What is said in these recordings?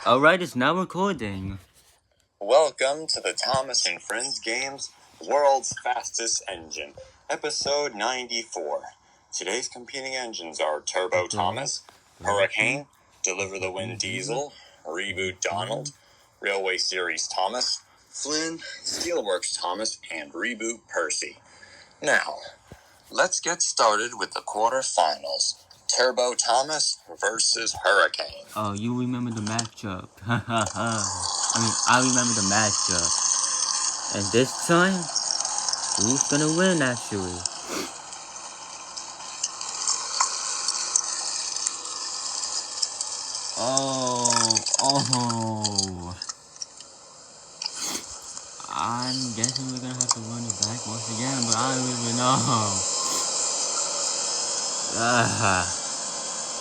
Alright, it's now recording. Welcome to the Thomas and Friends Games World's Fastest Engine, episode 94. Today's competing engines are Turbo Thomas, Hurricane, Deliver the Wind Diesel, Reboot Donald, Railway Series Thomas, Flynn, Steelworks Thomas, and Reboot Percy. Now, let's get started with the quarterfinals. Turbo Thomas versus Hurricane. Oh, you remember the matchup. I remember the matchup. And this time, who's gonna win, actually? Oh. I'm guessing we're gonna have to run it back once again, but I don't even know.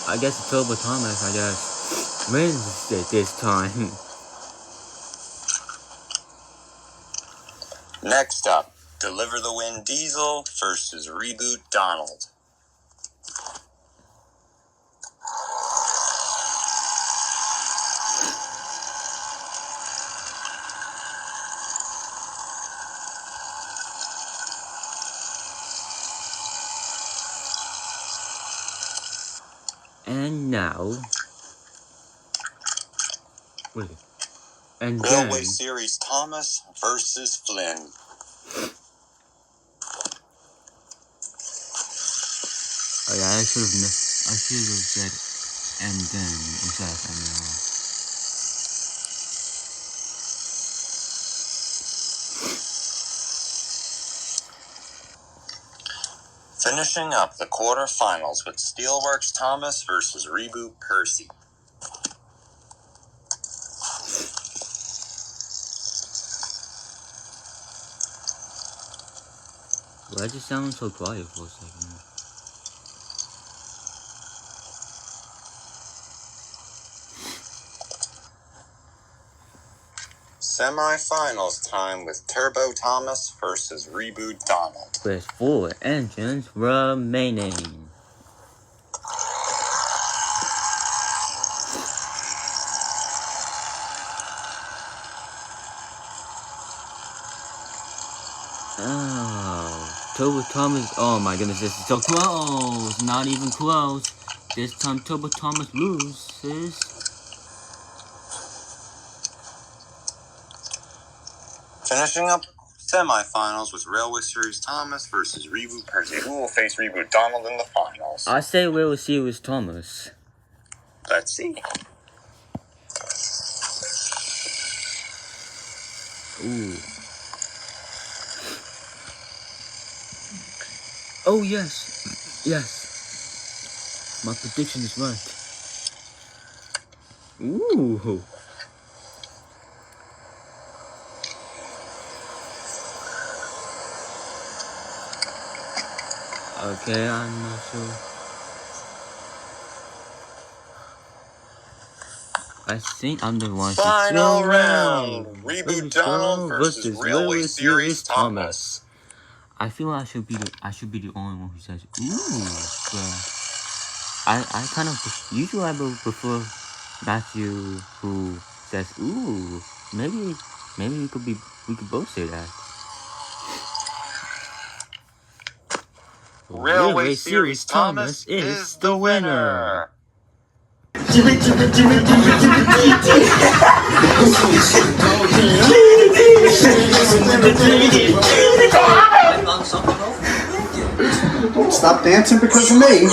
I guess Turbo Thomas, wins it this time. Next up, Deliver the Wind Diesel versus Reboot Donald. And now, and Railway then, Series Thomas versus Flynn. oh yeah, I should have said and then instead of and now. Finishing up the quarterfinals with Steelworks Thomas versus Reboot Percy. Why does it sound so quiet for a second? Semi-finals time with Turbo Thomas versus Reboot Donald. With 4 engines remaining. Oh, Turbo Thomas, oh my goodness, this is so close, not even close. This time Turbo Thomas loses. Finishing up semi-finals with Railway Series Thomas versus Reboot Percy. Who will face Reboot Donald in the finals? I say Railway Series Thomas. Let's see. Ooh. Oh yes. My prediction is right. Ooh. Okay, I'm not sure. I think I'm the one. Final round. Reboot Donald versus Railway Series Thomas. I feel I should be the only one who says ooh, but I kind of usually I would prefer Matthew who says ooh. Maybe we could both say that. Railway Series Thomas is the winner. Stop dancing because of me.